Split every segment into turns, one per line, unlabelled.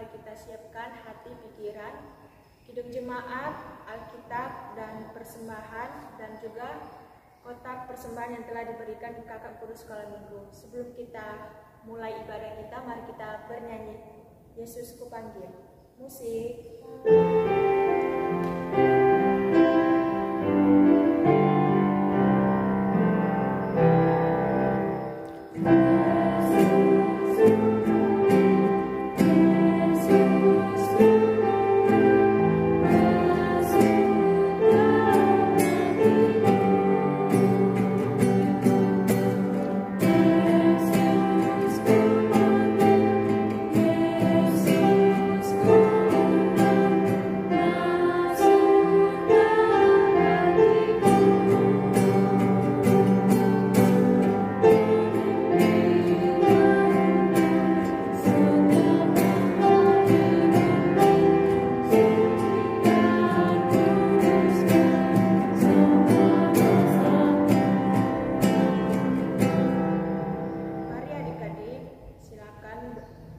mari kita siapkan hati pikiran, kidung jemaat, Alkitab dan persembahan, dan juga kotak persembahan yang telah diberikan di kakak guru sekolah minggu. Sebelum kita mulai ibadah kita, mari kita bernyanyi Yesus Kupanggil. Musik.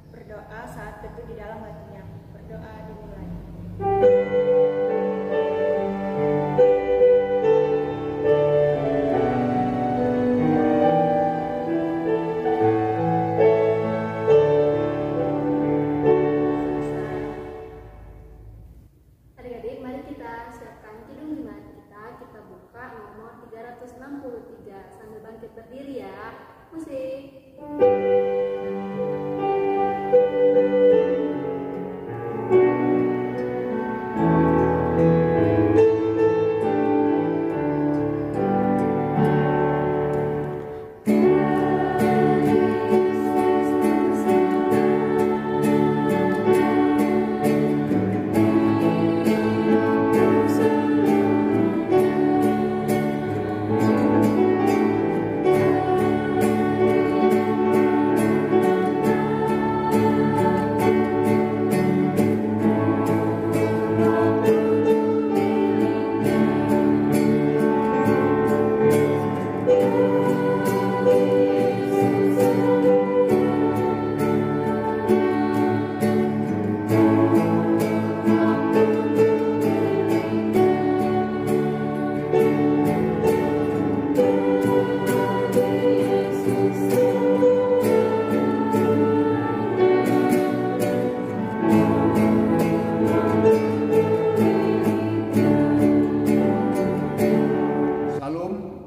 Berdoa saat teduh di dalam hatinya. Berdoa dimulai.
Adik-adik, mari kita siapkan kidung jemaat kita. Kita buka nomor 363 sambil bangkit berdiri ya. Musik.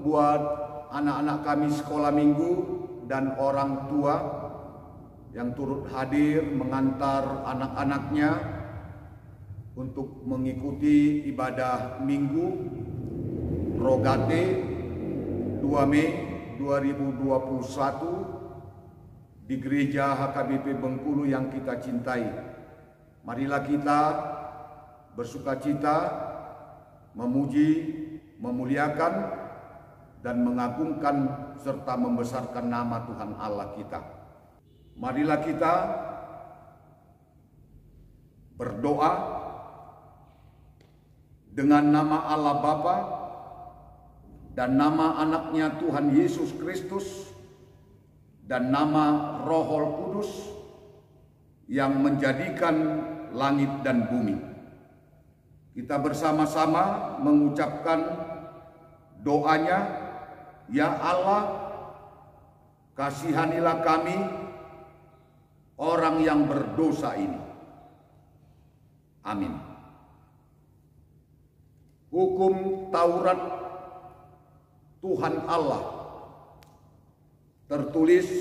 Buat anak-anak kami sekolah minggu dan orang tua yang turut hadir mengantar anak-anaknya untuk mengikuti ibadah minggu Rogate 2 Mei 2021 di Gereja HKBP Bengkulu yang kita cintai. Marilah kita bersukacita, memuji, memuliakan, dan mengagungkan serta membesarkan nama Tuhan Allah kita. Marilah kita berdoa dengan nama Allah Bapa dan nama anaknya Tuhan Yesus Kristus dan nama Roh Kudus yang menjadikan langit dan bumi. Kita bersama-sama mengucapkan doanya, Ya Allah, kasihanilah kami orang yang berdosa ini. Amin. Hukum Taurat Tuhan Allah tertulis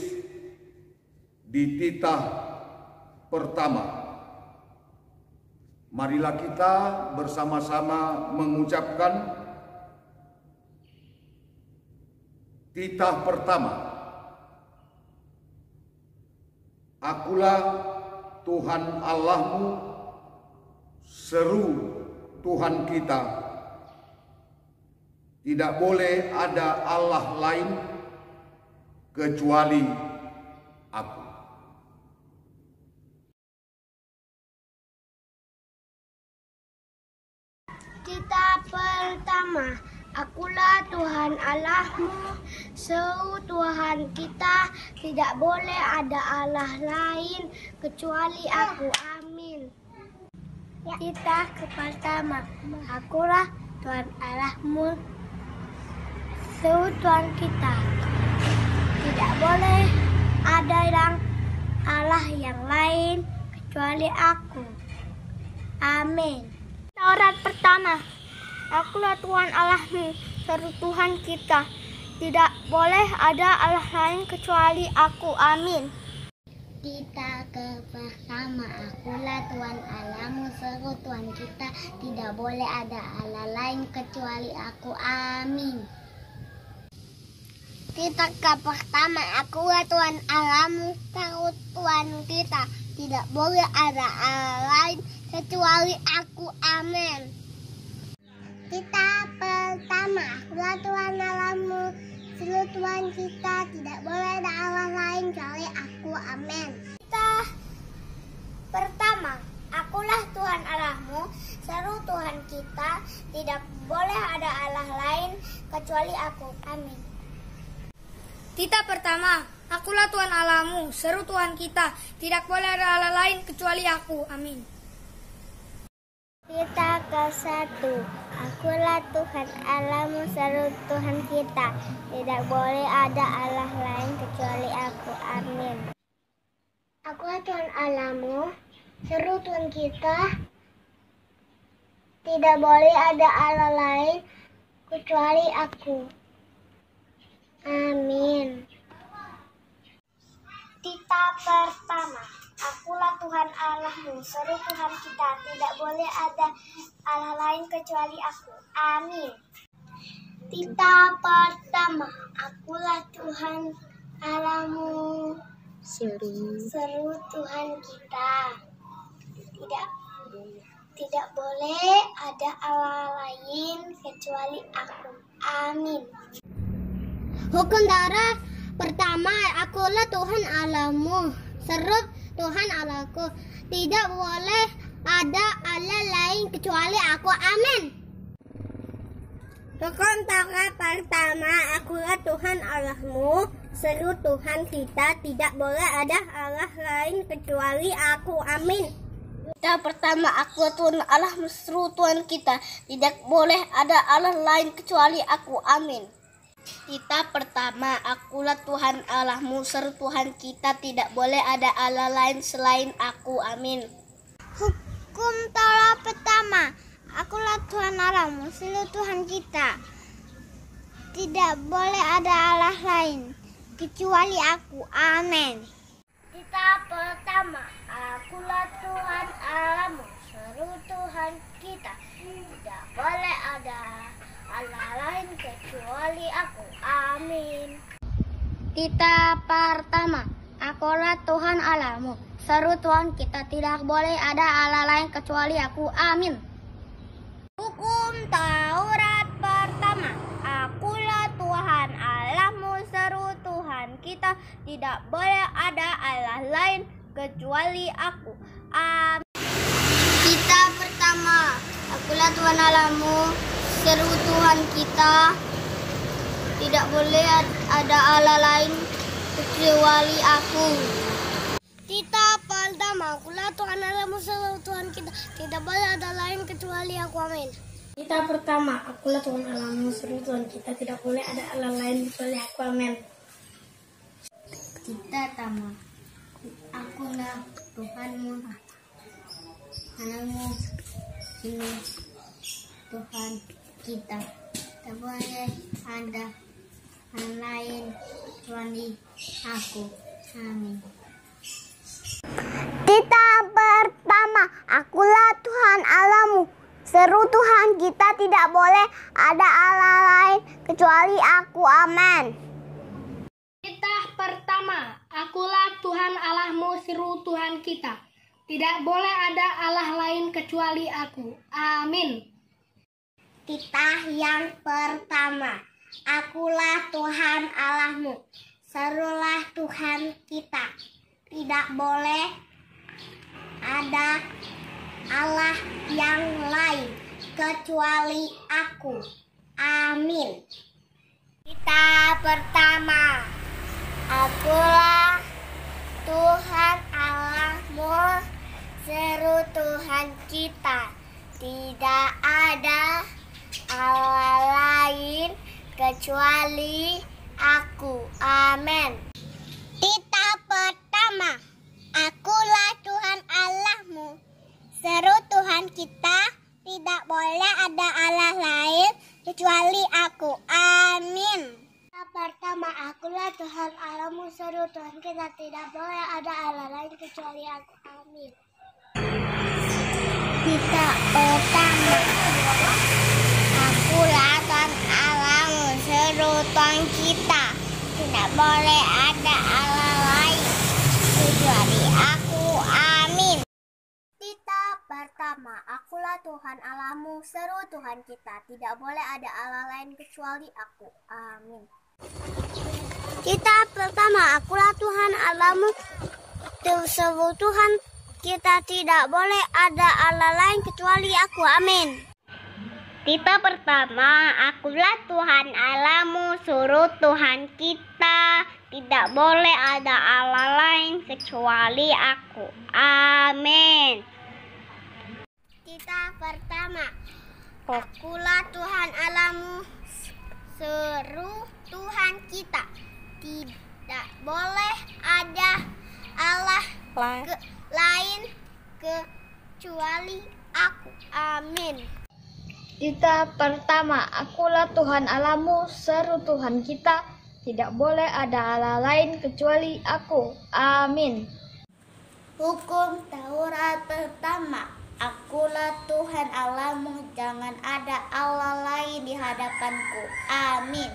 di titah pertama. Marilah kita bersama-sama mengucapkan titah pertama. Akulah Tuhan Allahmu, seru Tuhan kita. Tidak boleh ada Allah lain kecuali Aku.
Titah pertama. Akulah Tuhan Allahmu, seru Tuhan kita, tidak boleh ada Allah lain kecuali Aku. Amin. Titah pertama, akulah Tuhan Allahmu, seru Tuhan kita. Tidak boleh ada Allah yang lain kecuali aku. Amin. Taurat pertama, akulah Tuhan Allahmu, seru Tuhan kita. Tidak boleh ada Allah lain kecuali aku. Amin. Kita pertama, akulah Tuhan Allahmu, seru Tuhan kita. Tidak boleh ada Allah lain kecuali aku. Amin. Kita pertama, akulah Tuhan Allahmu, seru Tuhan kita. Tidak boleh ada Allah lain kecuali aku. Amin. Kita pertama, akulah Tuhan Allahmu, seru Tuhan kita. Tidak boleh ada Allah lain kecuali aku. Amin. Kita pertama, akulah Tuhan Allahmu, seru Tuhan kita. Tidak boleh ada Allah lain kecuali aku. Amin.
Titah pertama, akulah Tuhan Allahmu, seru Tuhan kita. Tidak boleh ada Allah lain kecuali aku. Amin.
Titah ke-1, akulah Tuhan Allahmu, seru Tuhan kita. Tidak boleh ada Allah lain kecuali aku. Amin. Akulah Tuhan Allahmu, seru Tuhan kita. Tidak boleh ada Allah lain kecuali aku. Amin. Titah pertama, akulah Tuhan Allahmu, seru Tuhan kita. Tidak boleh ada Allah lain kecuali aku. Amin. Titah pertama, akulah Tuhan Allahmu, seru Tuhan kita. Tidak boleh ada Allah lain kecuali aku. Amin. Hukum Taurat pertama, akulah Tuhan Allahmu, seru Tuhan Allahku. Tidak boleh ada Allah lain kecuali aku. Amin. Hukum Taurat pertama, akulah Tuhan Allahmu, seru Tuhan kita. Tidak boleh ada Allah lain kecuali aku. Amin. Titah pertama, akulah Tuhan Allahmu, seru Tuhan kita. Tidak boleh ada Allah lain kecuali aku. Amin. Titah pertama, akulah Tuhan Allahmu, seru Tuhan kita. Tidak boleh ada Allah lain selain aku. Amin. Hukum Taurat pertama, akulah Tuhan Allahmu, seru Tuhan kita. Tidak boleh ada Allah lain kecuali aku. Amin. Titah pertama, akulah Tuhan Allahmu, seru Tuhan kita. Tidak boleh ada Allah lain kecuali aku. Amin. Titah pertama, akulah Tuhan Allahmu, seru Tuhan kita. Tidak boleh ada Allah lain kecuali aku. Amin. Hukum Taurat pertama, akulah Tuhan Allahmu, seru Tuhan kita. Tidak boleh ada Allah lain kecuali aku. Amin. Titah pertama, akulah Tuhan Allahmu, seru Tuhan kita. Tidak boleh ada Allah lain kecuali aku. Titah pertama, akulah Tuhan Allahmu, seru Tuhan kita. Tidak boleh ada lain kecuali aku. Amin.
Titah pertama, akulah Tuhan Allahmu, seru Tuhan kita. Tidak boleh ada Allah lain kecuali aku. Amin.
Titah pertama, akulah Tuhanmu, Allahmu, ini Tuhan kita. Tak boleh ada yang lain kecuali aku. Amin. Titah pertama, akulah Tuhan Allahmu, seru Tuhan kita. Tidak boleh ada Allah lain kecuali aku. Amin.
Titah pertama, akulah Tuhan Allahmu, seru Tuhan kita. Tidak boleh ada Allah lain kecuali aku. Amin.
Titah yang pertama, akulah Tuhan Allahmu, serulah Tuhan kita. Tidak boleh ada Allah yang lain kecuali aku. Amin. Titah pertama, akulah Tuhan Allahmu, seru Tuhan kita. Tidak ada Allah lain kecuali Aku. Amin. Titah pertama, Akulah Tuhan Allahmu, seru Tuhan kita. Tidak boleh ada Allah lain kecuali Aku. Amin. Pertama, Akulah Tuhan Allahmu, seru Tuhan kita. Tidak boleh ada Allah lain kecuali Aku. Amin. Kita pertama, Akulah Tuhan Allahmu, seru Tuhan kita. Tidak boleh ada Allah lain kecuali Aku. Amin. Kita pertama, Akulah Tuhan Allahmu, seru Tuhan kita. Tidak boleh ada Allah lain kecuali Aku. Amin. Kita pertama, Akulah Tuhan Allahmu, seru Tuhan kita. Tidak boleh ada Allah lain kecuali Aku. Amin. Kita pertama, Akulah Tuhan Allahmu, seru Tuhan kita. Tidak boleh ada Allah lain kecuali Aku. Amin. Kita pertama, Akulah Tuhan Allahmu, seru Tuhan kita. Tidak boleh ada Allah lain kecuali Aku. Amin.
Kita pertama, Akulah Tuhan Allahmu, seru Tuhan kita. Tidak boleh ada Allah lain kecuali Aku. Amin.
Hukum Taurat pertama, Akulah Tuhan Allahmu, jangan ada Allah lain di hadapanku. Amin.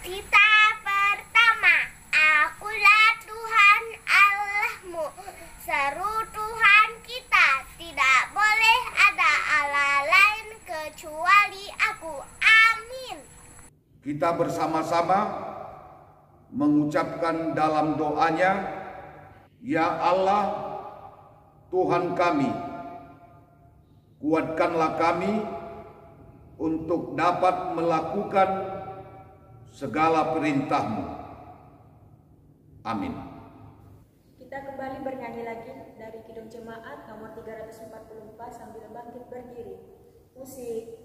Kita pertama, Akulah Tuhan Allahmu, seru Tuhan kita. Tidak boleh ada Allah lain kecuali Aku. Amin.
Kita bersama-sama mengucapkan dalam doanya, Ya Allah, Tuhan kami, kuatkanlah kami untuk dapat melakukan segala perintah-Mu. Amin.
Kita kembali bernyanyi lagi dari Kidung Jemaat nomor 344 sambil bangkit berdiri. Musik.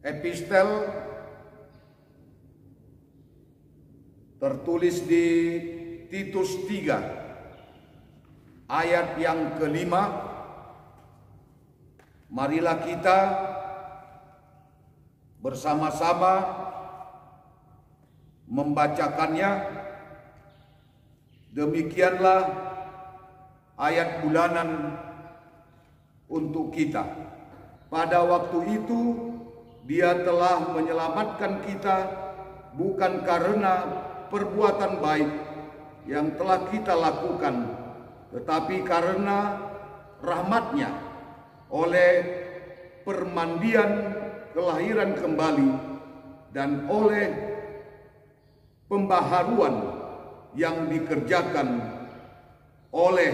Epistel tertulis di Titus 3 ayat yang kelima. Marilah kita bersama-sama membacakannya. Demikianlah ayat bulanan untuk kita. Pada waktu itu Dia telah menyelamatkan kita bukan karena perbuatan baik yang telah kita lakukan, tetapi karena rahmat-Nya oleh permandian kelahiran kembali dan oleh pembaharuan yang dikerjakan oleh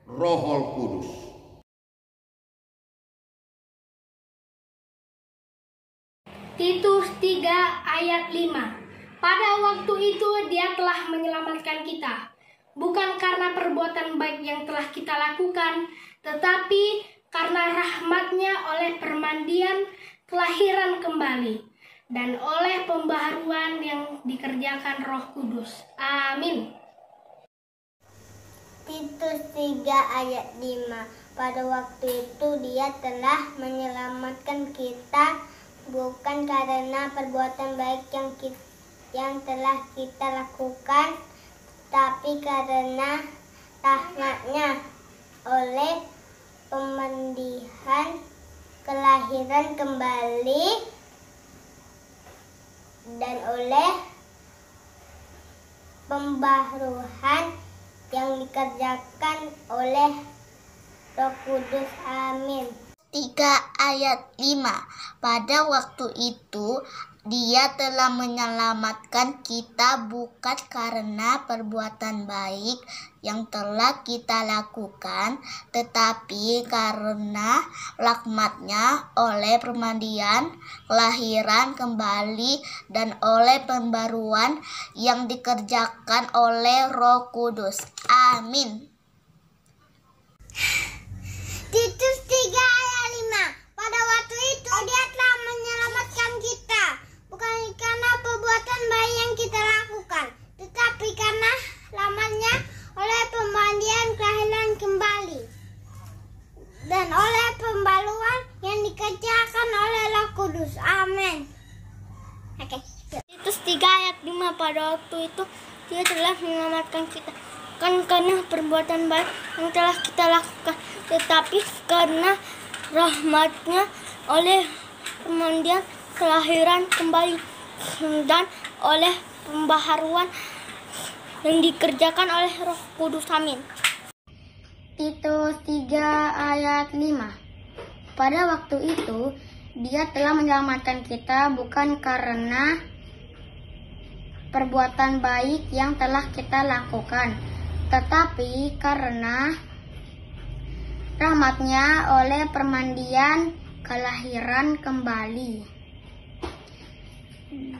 Roh Kudus.
Titus 3 ayat 5. Pada waktu itu Dia telah menyelamatkan kita, bukan karena perbuatan baik yang telah kita lakukan, tetapi karena rahmat-Nya oleh permandian kelahiran kembali dan oleh pembaharuan yang dikerjakan Roh Kudus. Amin.
Titus 3 ayat 5. Pada waktu itu dia telah menyelamatkan kita bukan karena perbuatan baik yang telah kita lakukan, tapi karena rahmat-Nya oleh pemandian kelahiran kembali dan oleh pembaharuan yang dikerjakan oleh Roh Kudus. Amin.
3 ayat 5. Pada waktu itu Dia telah menyelamatkan kita bukan karena perbuatan baik yang telah kita lakukan, tetapi karena rahmat-Nya oleh permandian kelahiran kembali dan oleh pembaruan yang dikerjakan oleh Roh Kudus. Amin.
Titus 3 ayat 5. Pada waktu itu Dia telah menyelamatkan kita bukan karena perbuatan baik yang kita lakukan, tetapi karena rahmat-Nya oleh pemandian kelahiran kembali dan oleh pembaruan yang dikerjakan oleh Roh Kudus. Amin. Oke.
Titus 3 ayat 5. Pada waktu itu Dia telah menyelamatkan kita bukan karena perbuatan baik yang telah kita lakukan, tetapi karena rahmat-Nya oleh pemandian kelahiran kembali dan oleh pembaharuan yang dikerjakan oleh Roh Kudus. Amin.
Titus 3 ayat 5. Pada waktu itu Dia telah menyelamatkan kita bukan karena perbuatan baik yang telah kita lakukan, tetapi karena rahmat-Nya oleh permandian kelahiran kembali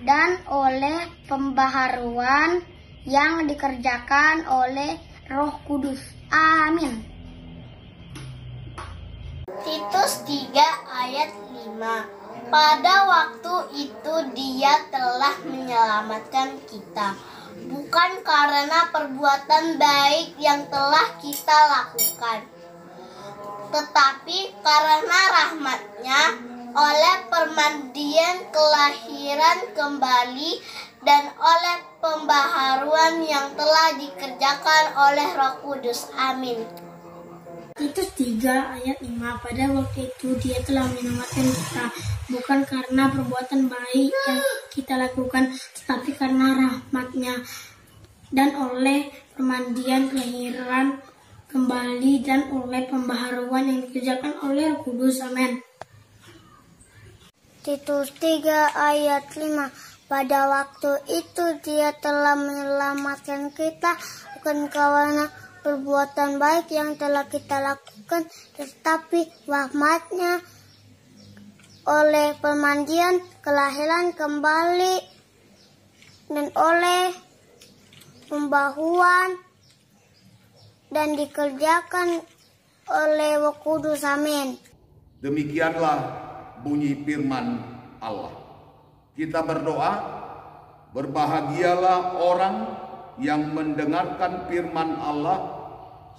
dan oleh pembaharuan yang dikerjakan oleh Roh Kudus. Amin.
Titus 3 ayat 5. Pada waktu itu Dia telah menyelamatkan kita bukan karena perbuatan baik yang telah kita lakukan, tetapi karena rahmat-Nya oleh permandian kelahiran kembali dan oleh pembaharuan yang telah dikerjakan oleh Roh Kudus. Amin.
Titus 3 ayat 5. Pada waktu itu Dia telah menyelamatkan kita bukan karena perbuatan baik yang kita lakukan, tetapi karena rahmat-Nya dan oleh permandian kelahiran kembali dan oleh pembaharuan yang dikerjakan oleh Roh Kudus. Amin.
Titus 3 ayat 5. Pada waktu itu Dia telah menyelamatkan kita bukan karena perbuatan baik yang telah kita lakukan, tetapi rahmat-Nya oleh pemandian kelahiran kembali dan oleh pembaharuan dan dikerjakan oleh Roh Kudus. Amin.
Demikianlah bunyi firman Allah. Kita berdoa, berbahagialah orang yang mendengarkan firman Allah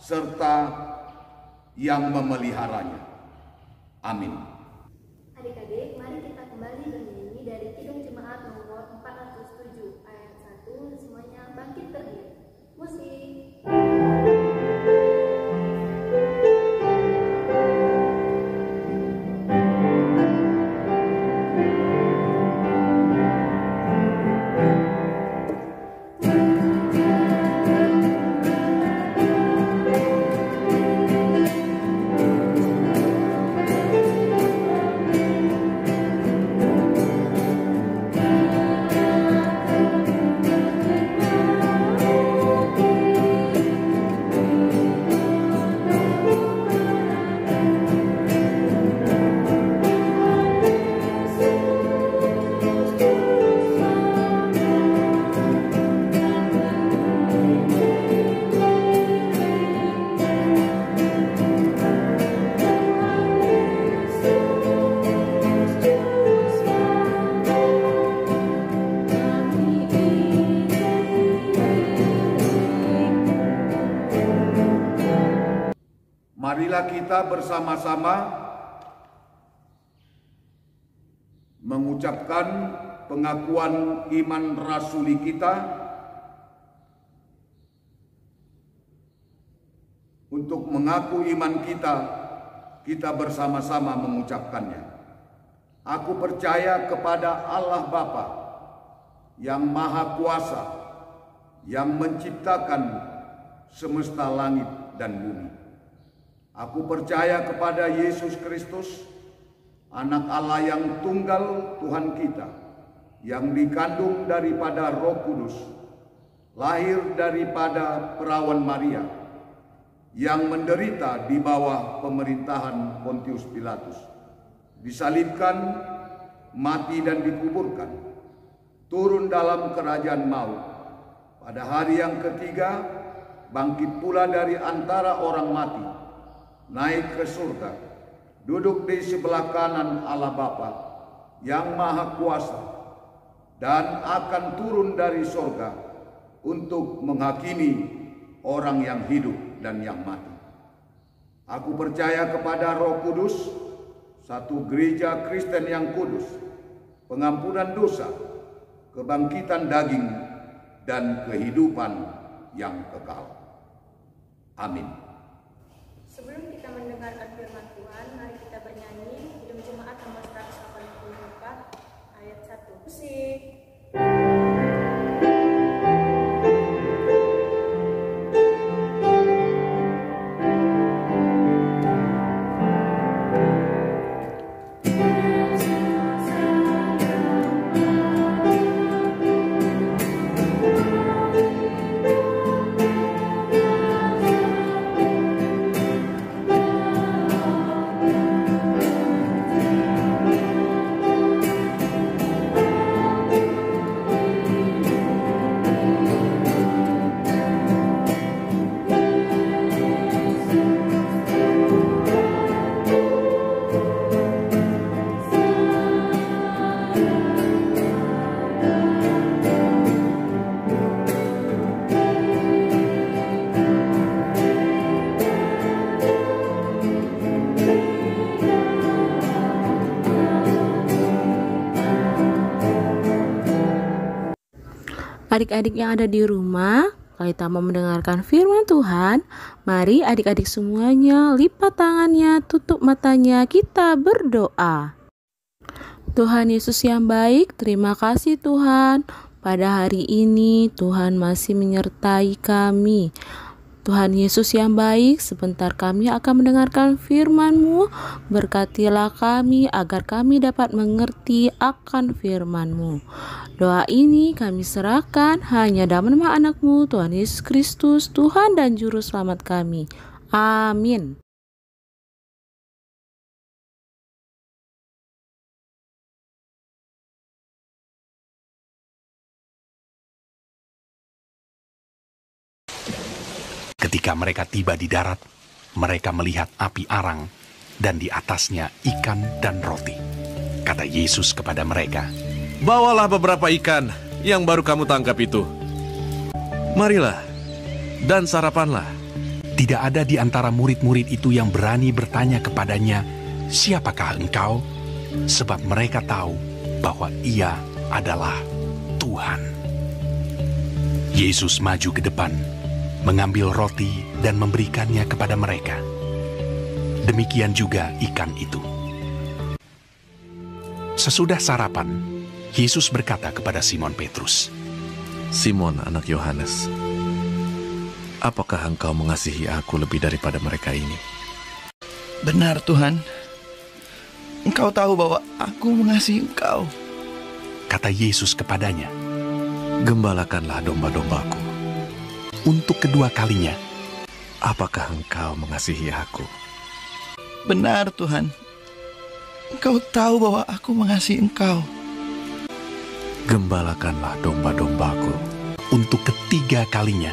serta yang memeliharanya. Amin.
Adik-adik, mari kita kembali bernyanyi dari Kidung Jemaat nomor 407 ayat 1. Semuanya bangkit berdiri. Musik.
marilah kita bersama-sama mengucapkan pengakuan iman rasuli kita. Untuk mengaku iman kita, kita bersama-sama mengucapkannya. Aku percaya kepada Allah Bapa yang Maha Kuasa, yang menciptakan semesta langit dan bumi. Aku percaya kepada Yesus Kristus, Anak Allah yang tunggal Tuhan kita, yang dikandung daripada Roh Kudus, lahir daripada perawan Maria, yang menderita di bawah pemerintahan Pontius Pilatus, disalibkan, mati dan dikuburkan, turun dalam kerajaan maut, pada hari yang ketiga bangkit pula dari antara orang mati, naik ke surga, duduk di sebelah kanan Allah Bapa yang Maha Kuasa, dan akan turun dari surga untuk menghakimi orang yang hidup dan yang mati. Aku percaya kepada Roh Kudus, satu gereja Kristen yang kudus, pengampunan dosa, kebangkitan daging, dan kehidupan yang kekal. Amin.
Sebelum kita mendengarkan firman Tuhan, mari kita bernyanyi Kidung Jemaat nomor 184 ayat 1. Musik.
Adik-adik yang ada di rumah, kalau kita mau mendengarkan firman Tuhan, mari adik-adik semuanya lipat tangannya, tutup matanya, kita berdoa. Tuhan Yesus yang baik, terima kasih Tuhan. Pada hari ini Tuhan masih menyertai kami. Tuhan Yesus yang baik, sebentar kami akan mendengarkan firman-Mu. Berkatilah kami agar kami dapat mengerti akan firman-Mu. Doa ini kami serahkan hanya dalam nama anak-Mu, Tuhan Yesus Kristus, Tuhan dan Juru Selamat kami. Amin.
Ketika mereka tiba di darat, mereka melihat api arang dan di atasnya ikan dan roti. Kata Yesus kepada mereka,
"Bawalah beberapa ikan yang baru kamu tangkap itu. Marilah, dan sarapanlah."
Tidak ada di antara murid-murid itu yang berani bertanya kepadanya, "Siapakah engkau?" Sebab mereka tahu bahwa Ia adalah Tuhan. Yesus maju ke depan, mengambil roti dan memberikannya kepada mereka. Demikian juga ikan itu. Sesudah sarapan, Yesus berkata kepada Simon Petrus,
"Simon, anak Yohanes, apakah engkau mengasihi aku lebih daripada mereka ini?"
"Benar, Tuhan. Engkau tahu bahwa aku mengasihi Engkau."
Kata Yesus kepadanya,
"Gembalakanlah domba-dombaku."
Untuk kedua kalinya,
"Apakah engkau mengasihi aku?"
"Benar, Tuhan. Engkau tahu bahwa aku mengasihi Engkau."
"Gembalakanlah domba-dombaku."
Untuk ketiga kalinya,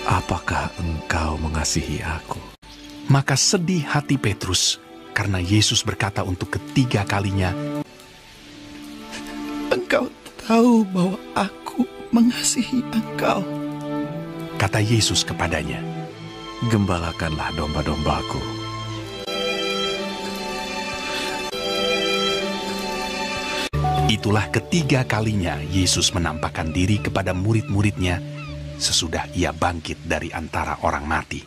"Apakah engkau mengasihi aku?"
Maka sedih hati Petrus karena Yesus berkata untuk ketiga kalinya,
"Engkau tahu bahwa aku mengasihi Engkau."
Kata Yesus kepadanya, gembalakanlah domba-dombaku. Itulah ketiga kalinya Yesus menampakkan diri kepada murid-muridnya sesudah ia bangkit dari antara orang mati.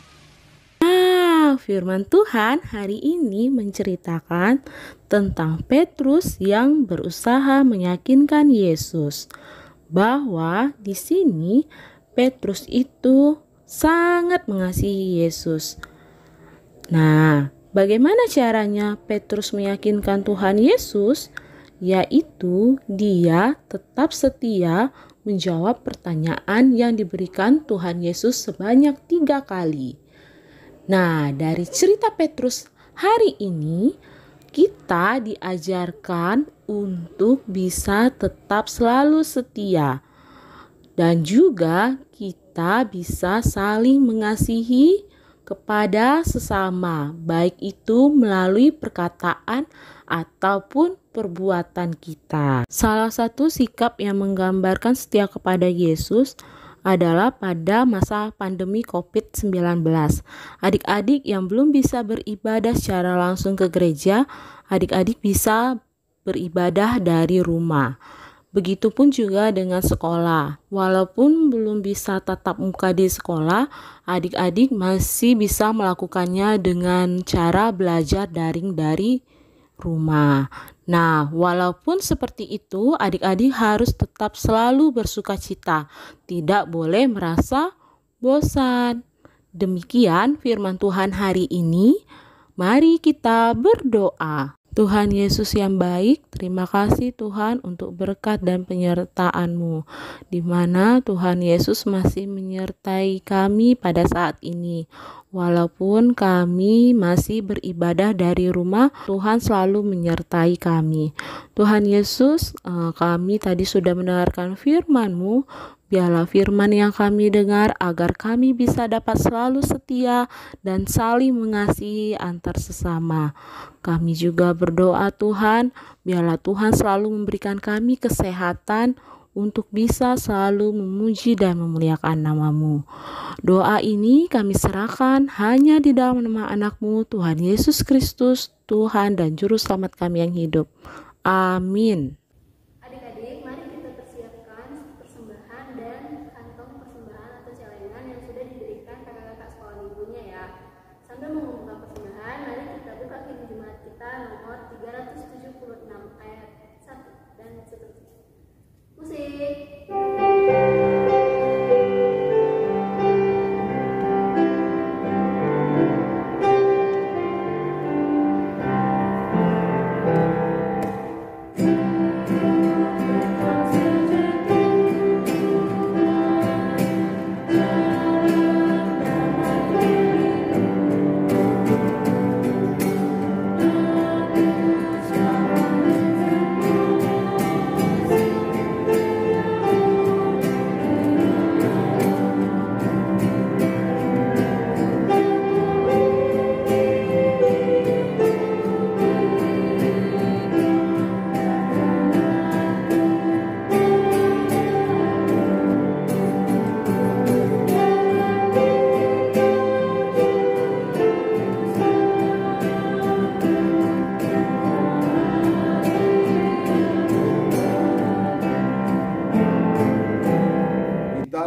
Firman Tuhan hari ini menceritakan tentang Petrus yang berusaha meyakinkan Yesus bahwa di sini Petrus itu sangat mengasihi Yesus. Nah, bagaimana caranya Petrus meyakinkan Tuhan Yesus? Yaitu dia tetap setia menjawab pertanyaan yang diberikan Tuhan Yesus sebanyak 3 kali. Nah, dari cerita Petrus hari ini kita diajarkan untuk bisa tetap selalu setia dan juga kita bisa saling mengasihi kepada sesama, baik itu melalui perkataan ataupun perbuatan kita. Salah satu sikap yang menggambarkan setia kepada Yesus adalah pada masa pandemi COVID-19. Adik-adik yang belum bisa beribadah secara langsung ke gereja, adik-adik bisa beribadah dari rumah. Begitupun juga dengan sekolah. Walaupun belum bisa tatap muka di sekolah, adik-adik masih bisa melakukannya dengan cara belajar daring dari rumah. Nah, walaupun seperti itu, adik-adik harus tetap selalu bersukacita. Tidak boleh merasa bosan. Demikian firman Tuhan hari ini. Mari kita berdoa. Tuhan Yesus yang baik, terima kasih Tuhan untuk berkat dan penyertaan-Mu, di mana Tuhan Yesus masih menyertai kami pada saat ini. Walaupun kami masih beribadah dari rumah, Tuhan selalu menyertai kami. Tuhan Yesus, kami tadi sudah mendengarkan firman-Mu. Biarlah firman yang kami dengar agar kami bisa dapat selalu setia dan saling mengasihi antar sesama. Kami juga berdoa Tuhan, biarlah Tuhan selalu memberikan kami kesehatan untuk bisa selalu memuji dan memuliakan nama-Mu. Doa ini kami serahkan hanya di dalam nama anak-Mu, Tuhan Yesus Kristus, Tuhan dan Juru Selamat kami yang hidup. Amin.
Adik-adik, mari kita persiapkan persembahan dan kantong persembahan atau celengan yang sudah diberikan kakak-kakak sekolah minggunya ya. Sambil mengumpulkan persembahan, mari kita buka Kidung Jemaat kita nomor 376 ayat 1 dan seterusnya. Musik.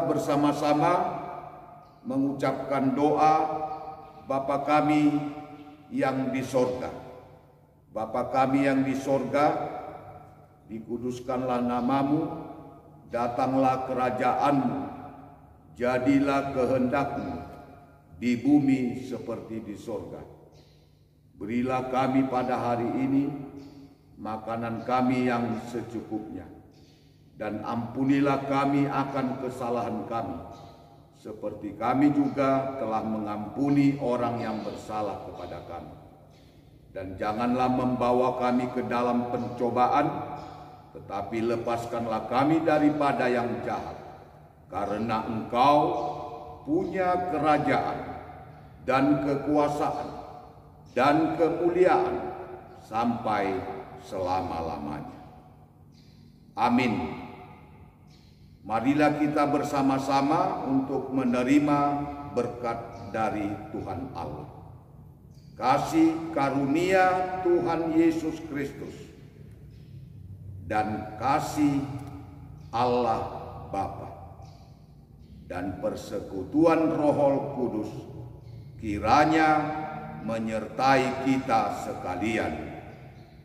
Bersama-sama mengucapkan doa Bapa kami yang di sorga. Bapa kami yang di sorga, dikuduskanlah namamu, datanglah kerajaan-Mu, jadilah kehendak-Mu di bumi seperti di sorga. Berilah kami pada hari ini makanan kami yang secukupnya. Dan ampunilah kami akan kesalahan kami, seperti kami juga telah mengampuni orang yang bersalah kepada kami. Dan janganlah membawa kami ke dalam pencobaan, tetapi lepaskanlah kami daripada yang jahat. Karena Engkau punya kerajaan dan kekuasaan dan kemuliaan sampai selama-lamanya. Amin. Marilah kita bersama-sama untuk menerima berkat dari Tuhan Allah, kasih karunia Tuhan Yesus Kristus, dan kasih Allah Bapa, dan persekutuan Roh Kudus kiranya menyertai kita sekalian.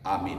Amin.